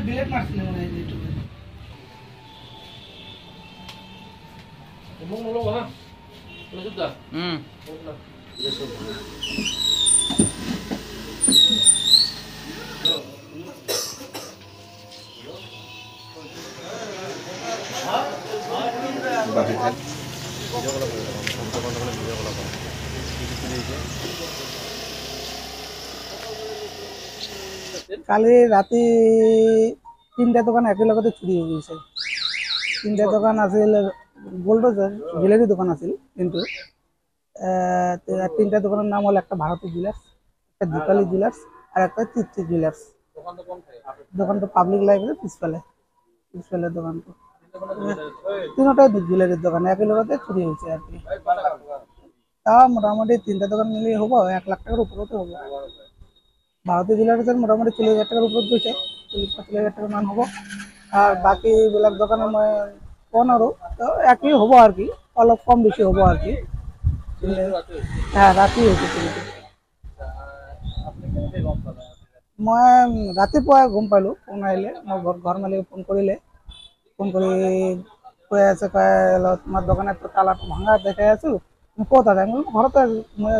Delete মারছিল মনে হয় ইউটিউবে Ngomong lo ha. Lanjut dah. কালি রাতি 3টা দোকান একই লগতে চুরি হৈ গৈছে 3টা দোকান আছিল গোল্ডৰ জুয়েলারি দোকান আছিল কিন্তু 3টা দোকানের নাম হল একটা ভারতী জুয়েলার্স একটা দীপালি জুয়েলার্স আর একটা তৃপ্তি জুয়েলার্স দোকানটা পাবলিক লাইব্রেরি পিছফালে দোকানটা তিনটাই জুয়েলারির দোকান একই লগতে চুরি হয়েছে আর কি তাও মোটামুটি 3টা দোকান মিলিয়ে হবো 1 লাখ টাকার উপরে তো হবে ভারতী জুয়েলার্সের মোটামুটি 40,000 টাকার উপরে গৈছে 40,000 টাকার মান হবো আর বাকি বিলাক দোকানে মই কোন আৰু তো একই হবো আৰ কি অলপ কম বেশি হবো আৰ কি হ্যাঁ ৰাতি হয়েছে মই ৰাতিপুৱা গম পালো ফোন আহিলে মই ঘৰ মালিকে ফোন কৰিলে ফোন কৰি কৈ আছে তোমাৰ দোকানত তালাটো ভাঙা দেখাই আছো ক'ত আছে আমি ঘৰতে মই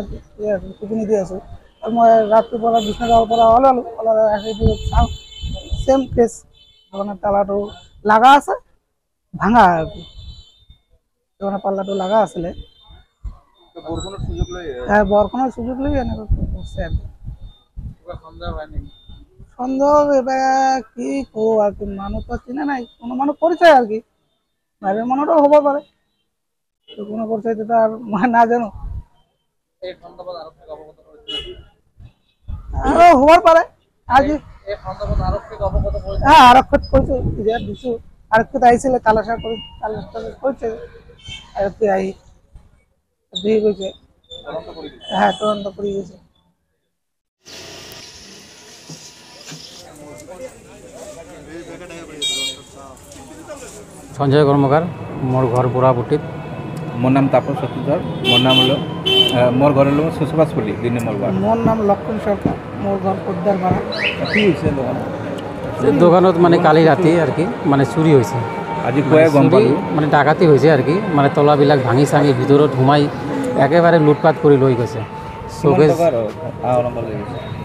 টোপনি দি আছো আৰু মই ৰাতিপুৱা বিছনা যাবৰ পৰা ওলালো আহি চাওঁ সেম কেছ দোকানৰ তালাটো লাগা আছে ভাঙা আর কি দোকানের পাল্লাটো লাগা আসলে বরখনের সুযোগ লই এনেকৈ করছে আর কি সন্দেহ এবার কি কো আর কি মানুষ তো চিনে নাই কোনো মানুষ পরিচয় আর কি বাইরের মানুষও হব পারে তো কোনো পরিচয় তো আর না জানো আরো হবার পারে আজ হ্যাঁ আরক্ষত কইছে দিছো আরক্ষত আইছিলে তালাশা করে তালাশা করছে আরক্ষত আই দিয়ে গেছে হ্যাঁ তদন্ত করে গেছে সঞ্জয় কর্মকার মোর ঘর বুড়াবুটিত মোর নাম তাপস সত্যধর মোর নাম হলো মোর ঘর হলো সুসুবাসপল্লি 2 নম্বর ওয়ার্ড মোর নাম লক্ষণ সরকার মোর ঘর পদ্মার পাড়া কি হয়েছে দোকানত মানে কালি রাতি আর কি মানে চুরি হয়েছে আজি কয়ে গম পালো মানে ডাকাতি হয়েছে আর কি মানে তলাবিলাক ভাঙি চাঙি ভিতৰত সোমাই একেবাৰে লুটপাট কৰি লৈ গৈছে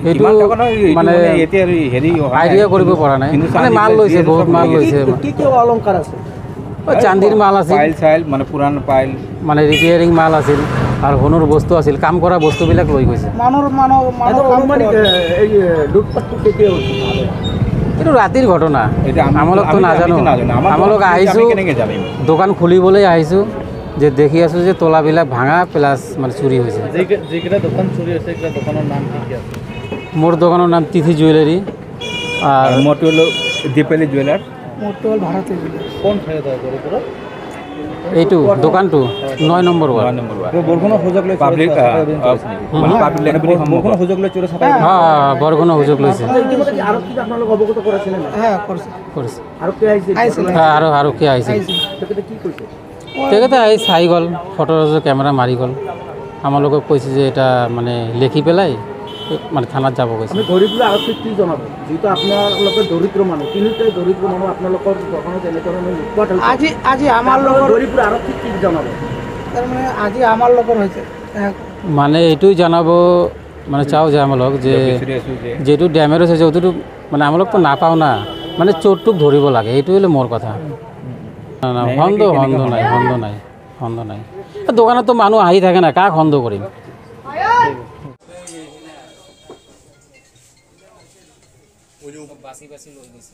এইটো মানে আইডিয়া কৰিব পৰা নাই মানে মাল লৈছে বহুত মাল লৈছে কি কি অলংকাৰ আছে চান্দিৰ মাল আছিল পাইল চাইল মানে পুৰান পাইল মানে ৰিপেয়াৰিং মাল আছিল আৰ সোণৰ বস্তু আছিল কাম কৰা বস্তুবিলাক লৈ গৈছে এইটো ৰাতিৰ ঘটনা আমালোকতো নাজানো আমালোক আহিছোঁ দোকান খুলিবলৈ আহিছোঁ যে দেখি আছোঁ যে তলাবিলাক ভাঙা প্লাছ মানে চুৰি হৈছে মোৰ দোকানৰ নাম তিথি জুয়েলাৰি আৰ মোটো হলো দীপালি জুয়েলাৰ্স কোন এইটো দোকানটো 9 নম্বৰ ওয়াৰ্ড বৰগুনা সুযোগ লৈ পাবলিক বৰগুনা সুযোগ লৈ চোৰ চাপাই হ্যাঁ বৰগুনা সুযোগ লৈছে আৰু কি আপোনালোক অৱগত কৰাইছিলেন হ্যাঁ কৰিছে আৰু কি আহিছিল হ্যাঁ আৰু কি আহিছিল তেখেতে কি কৈছে তেখেতে আহি চাই গ'ল ফটো কেমেৰা মাৰি গ'ল আমালোকক কৈছে যে এটা মানে লেখি পেলাই মানে থানাত যাব কৈছে আমি গরিবগুলো আরক্ষীক কি জনাব যেহেতু আপোনালোকৰ দৰিদ্ৰ মানুহ তিনিটাই দৰিদ্ৰ মানুহ আপোনালোকৰ দোকানত এনেধৰণৰ লুটপাট হৈছে আজি আমাৰ লগৰ গৰিবগুলো আৰক্ষীক কি জনাব তাৰমানে আজি আমাৰ লগৰ হৈছে মানে এইটোই জানাব মানে চাও যে আমালোক যে যেটো ড্যামেজ হৈছে ওটো মানে আমালোকতো নাপাও না মানে চোরটুক ধৰিব লাগে এইটো হলে মোৰ কথা না হন্দ নাই দোকানত তো মানুহ আহি থাকে না কাক হন্দ কৰিম বাসি লৈ গৈছে